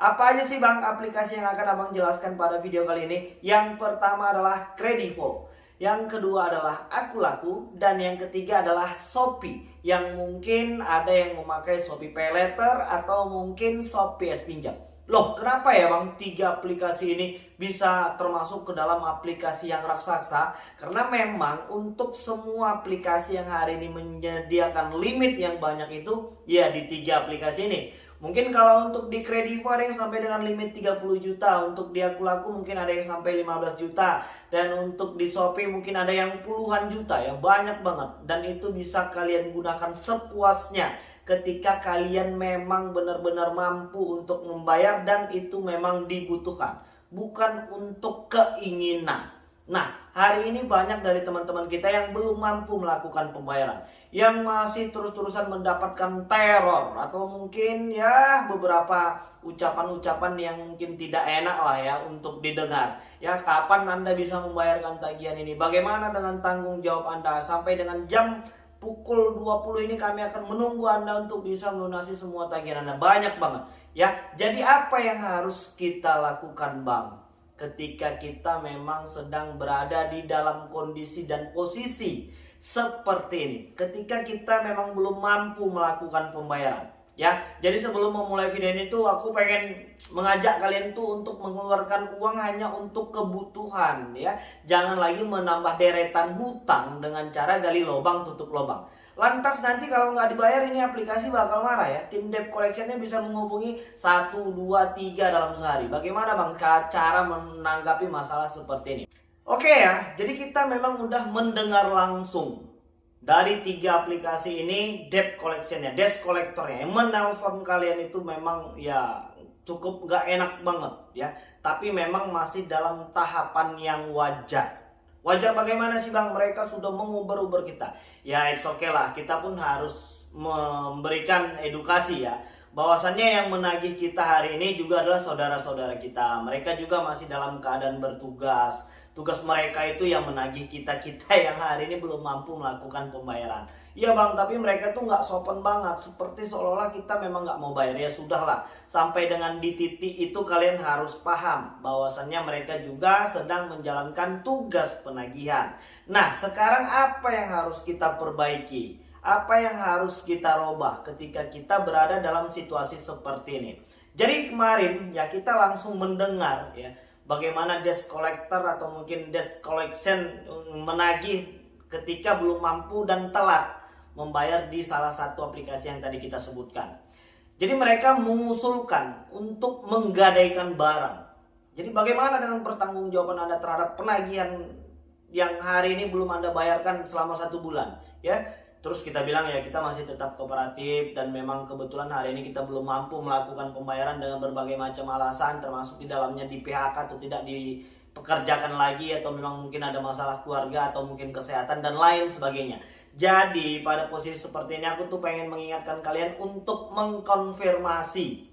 Apa aja sih Bang aplikasi yang akan Abang jelaskan pada video kali ini? Yang pertama adalah Kredivo, yang kedua adalah Akulaku, dan yang ketiga adalah Shopee. Yang mungkin ada yang memakai Shopee Pay Later atau mungkin Shopee S Pinjam. Loh, kenapa ya Bang tiga aplikasi ini bisa termasuk ke dalam aplikasi yang raksasa? Karena memang untuk semua aplikasi yang hari ini menyediakan limit yang banyak itu ya di tiga aplikasi ini. Mungkin kalau untuk di Kredivo ada yang sampai dengan limit 30 juta, untuk di Akulaku mungkin ada yang sampai 15 juta, dan untuk di Shopee mungkin ada yang puluhan juta ya, banyak banget. Dan itu bisa kalian gunakan sepuasnya ketika kalian memang benar-benar mampu untuk membayar dan itu memang dibutuhkan, bukan untuk keinginan. Nah, hari ini banyak dari teman-teman kita yang belum mampu melakukan pembayaran, yang masih terus-terusan mendapatkan teror atau mungkin ya beberapa ucapan-ucapan yang mungkin tidak enak lah ya untuk didengar. Ya, kapan Anda bisa membayarkan tagihan ini? Bagaimana dengan tanggung jawab Anda? Sampai dengan jam pukul 20 ini kami akan menunggu Anda untuk bisa melunasi semua tagihan Anda. Banyak banget ya. Jadi apa yang harus kita lakukan Bang? Ketika kita memang sedang berada di dalam kondisi dan posisi seperti ini, ketika kita memang belum mampu melakukan pembayaran ya. Jadi sebelum memulai video ini tuh aku pengen mengajak kalian tuh untuk mengeluarkan uang hanya untuk kebutuhan ya. Jangan lagi menambah deretan hutang dengan cara gali lubang tutup lubang. Lantas nanti kalau nggak dibayar ini aplikasi bakal marah ya. Tim debt collectionnya bisa menghubungi 1, 2, 3 dalam sehari. Bagaimana Bang cara menanggapi masalah seperti ini? Oke ya, jadi kita memang udah mendengar langsung dari tiga aplikasi ini debt collectionnya, debt collectornya yang menelpon kalian itu memang ya cukup nggak enak banget ya. Tapi memang masih dalam tahapan yang wajar. Wajar bagaimana sih Bang? Mereka sudah menguber-uber kita. Ya it's okay lah, kita pun harus memberikan edukasi ya. Bahwasannya yang menagih kita hari ini juga adalah saudara-saudara kita. Mereka juga masih dalam keadaan bertugas. Tugas mereka itu yang menagih kita-kita yang hari ini belum mampu melakukan pembayaran. Iya Bang, tapi mereka tuh nggak sopan banget. Seperti seolah-olah kita memang nggak mau bayar. Ya sudahlah, sampai dengan di titik itu kalian harus paham bahwasannya mereka juga sedang menjalankan tugas penagihan. Nah, sekarang apa yang harus kita perbaiki? Apa yang harus kita robah ketika kita berada dalam situasi seperti ini? Jadi kemarin ya kita langsung mendengar ya bagaimana debt collector atau mungkin debt collection menagih ketika belum mampu dan telat membayar di salah satu aplikasi yang tadi kita sebutkan. Jadi mereka mengusulkan untuk menggadaikan barang. Jadi bagaimana dengan pertanggungjawaban Anda terhadap penagihan yang hari ini belum Anda bayarkan selama 1 bulan ya? Terus kita bilang ya kita masih tetap kooperatif dan memang kebetulan hari ini kita belum mampu melakukan pembayaran dengan berbagai macam alasan, termasuk di dalamnya di PHK atau tidak dipekerjakan lagi, atau memang mungkin ada masalah keluarga atau mungkin kesehatan dan lain sebagainya. Jadi pada posisi seperti ini aku tuh pengen mengingatkan kalian untuk mengkonfirmasi.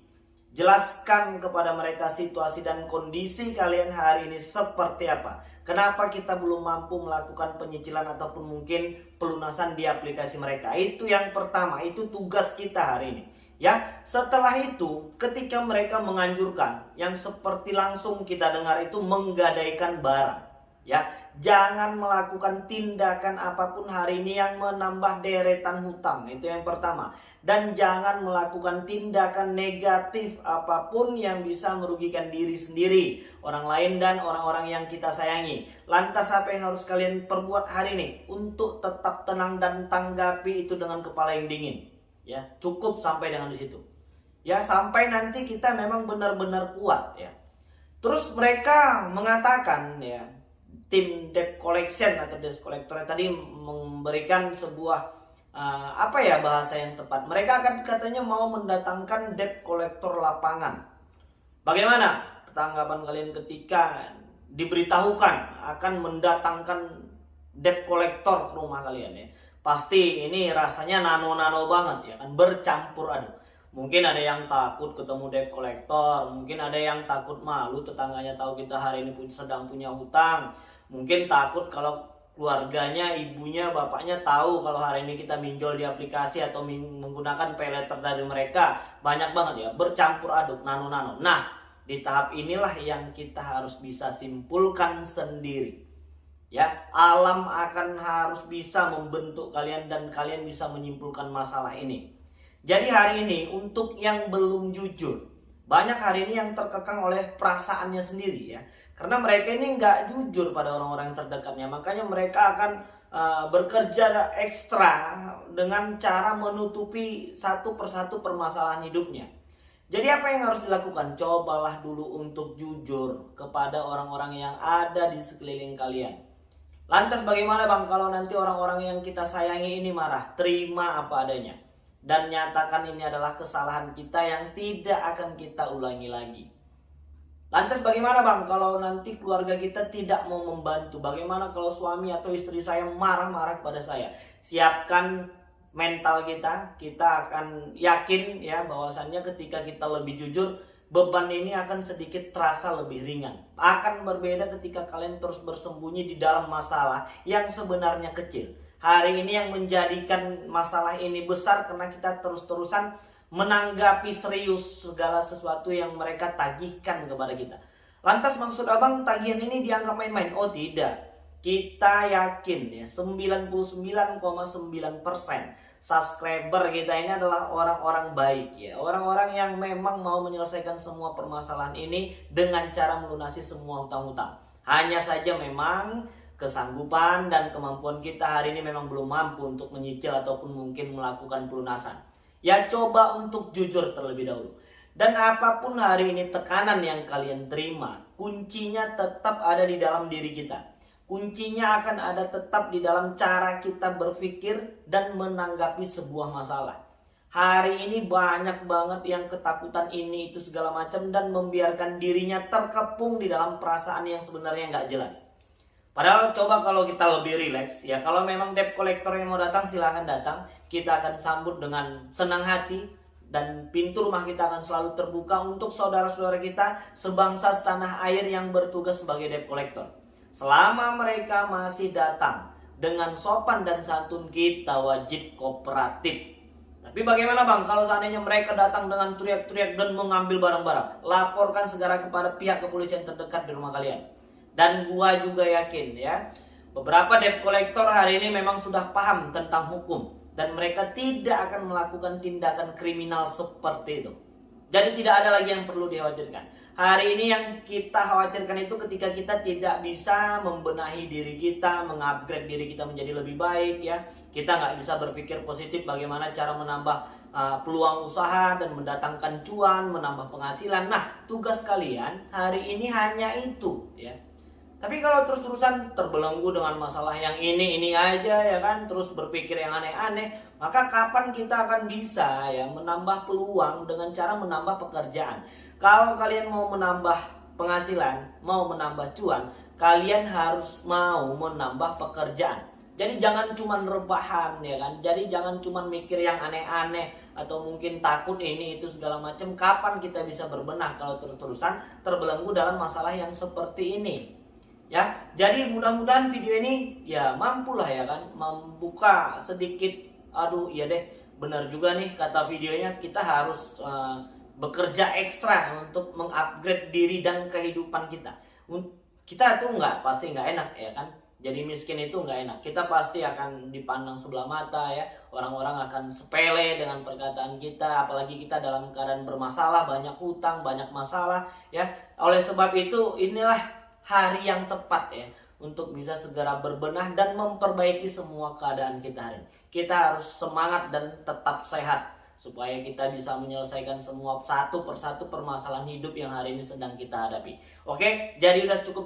Jelaskan kepada mereka situasi dan kondisi kalian hari ini seperti apa. Kenapa kita belum mampu melakukan penyicilan ataupun mungkin pelunasan di aplikasi mereka. Itu yang pertama, itu tugas kita hari ini. Ya, setelah itu ketika mereka menganjurkan yang seperti langsung kita dengar itu menggadaikan barang. Ya, jangan melakukan tindakan apapun hari ini yang menambah deretan hutang. Itu yang pertama. Dan jangan melakukan tindakan negatif apapun yang bisa merugikan diri sendiri, orang lain dan orang-orang yang kita sayangi. Lantas apa yang harus kalian perbuat hari ini? Untuk tetap tenang dan tanggapi itu dengan kepala yang dingin. Ya, cukup sampai dengan di situ. Ya, sampai nanti kita memang benar-benar kuat ya. Terus mereka mengatakan ya, tim debt collection atau debt collector tadi memberikan sebuah apa ya bahasa yang tepat. Mereka akan katanya mau mendatangkan debt collector lapangan. Bagaimana tanggapan kalian ketika diberitahukan akan mendatangkan debt collector ke rumah kalian ya? Pasti ini rasanya nano-nano banget ya kan, bercampur aduk. Mungkin ada yang takut ketemu debt collector, mungkin ada yang takut malu tetangganya tahu kita hari ini sedang punya hutang. Mungkin takut kalau keluarganya, ibunya, bapaknya tahu kalau hari ini kita minjol di aplikasi atau menggunakan pay letter dari mereka. Banyak banget ya, bercampur aduk, nano-nano. Nah, di tahap inilah yang kita harus bisa simpulkan sendiri. Ya, alam akan harus bisa membentuk kalian dan kalian bisa menyimpulkan masalah ini. Jadi hari ini untuk yang belum jujur, banyak hari ini yang terkekang oleh perasaannya sendiri ya. Karena mereka ini nggak jujur pada orang-orang terdekatnya. Makanya mereka akan bekerja ekstra dengan cara menutupi satu persatu permasalahan hidupnya. Jadi apa yang harus dilakukan? Cobalah dulu untuk jujur kepada orang-orang yang ada di sekeliling kalian. Lantas bagaimana bang kalau nanti orang-orang yang kita sayangi ini marah? Terima apa adanya. Dan nyatakan ini adalah kesalahan kita yang tidak akan kita ulangi lagi. Lantas bagaimana bang kalau nanti keluarga kita tidak mau membantu? Bagaimana kalau suami atau istri saya marah-marah kepada saya? Siapkan mental kita akan yakin ya bahwasannya ketika kita lebih jujur, beban ini akan sedikit terasa lebih ringan. Akan berbeda ketika kalian terus bersembunyi di dalam masalah yang sebenarnya kecil. Hari ini yang menjadikan masalah ini besar karena kita terus-terusan menanggapi serius segala sesuatu yang mereka tagihkan kepada kita. Lantas maksud abang tagihan ini dianggap main-main? Oh tidak. Kita yakin ya 99,9% subscriber kita ini adalah orang-orang baik ya. Orang-orang yang memang mau menyelesaikan semua permasalahan ini dengan cara melunasi semua hutang-hutang. Hanya saja memang kesanggupan dan kemampuan kita hari ini memang belum mampu untuk menyicil ataupun mungkin melakukan pelunasan. Ya coba untuk jujur terlebih dahulu. Dan apapun hari ini tekanan yang kalian terima, kuncinya tetap ada di dalam diri kita. Kuncinya akan ada tetap di dalam cara kita berpikir dan menanggapi sebuah masalah. Hari ini banyak banget yang ketakutan ini itu segala macam dan membiarkan dirinya terkepung di dalam perasaan yang sebenarnya nggak jelas. Padahal coba kalau kita lebih rileks ya, kalau memang debt collector yang mau datang silahkan datang. Kita akan sambut dengan senang hati dan pintu rumah kita akan selalu terbuka untuk saudara-saudara kita sebangsa setanah air yang bertugas sebagai debt collector. Selama mereka masih datang dengan sopan dan santun, kita wajib kooperatif. Tapi bagaimana bang kalau seandainya mereka datang dengan teriak-teriak dan mengambil barang-barang? Laporkan segera kepada pihak kepolisian terdekat di rumah kalian. Dan gua juga yakin ya, beberapa debt collector hari ini memang sudah paham tentang hukum dan mereka tidak akan melakukan tindakan kriminal seperti itu. Jadi tidak ada lagi yang perlu dikhawatirkan. Hari ini yang kita khawatirkan itu ketika kita tidak bisa membenahi diri kita, mengupgrade diri kita menjadi lebih baik ya. Kita nggak bisa berpikir positif bagaimana cara menambah peluang usaha dan mendatangkan cuan, menambah penghasilan. Nah, tugas kalian hari ini hanya itu ya. Tapi kalau terus-terusan terbelenggu dengan masalah yang ini aja ya kan, terus berpikir yang aneh-aneh, maka kapan kita akan bisa ya menambah peluang dengan cara menambah pekerjaan? Kalau kalian mau menambah penghasilan, mau menambah cuan, kalian harus mau menambah pekerjaan. Jadi jangan cuma rebahan ya kan. Jadi jangan cuma mikir yang aneh-aneh atau mungkin takut ini itu segala macam. Kapan kita bisa berbenah kalau terus-terusan terbelenggu dalam masalah yang seperti ini? Ya, jadi mudah-mudahan video ini ya mampulah ya kan membuka sedikit, aduh iya deh benar juga nih kata videonya, kita harus bekerja ekstra untuk mengupgrade diri dan kehidupan kita. Kita tuh pasti nggak enak ya kan, jadi miskin itu nggak enak. Kita pasti akan dipandang sebelah mata ya, orang-orang akan sepele dengan perkataan kita, apalagi kita dalam keadaan bermasalah, banyak hutang, banyak masalah ya. Oleh sebab itu inilah hari yang tepat ya untuk bisa segera berbenah dan memperbaiki semua keadaan kita hari ini. Kita harus semangat dan tetap sehat supaya kita bisa menyelesaikan semua satu persatu permasalahan hidup yang hari ini sedang kita hadapi. Oke, jadi udah cukup.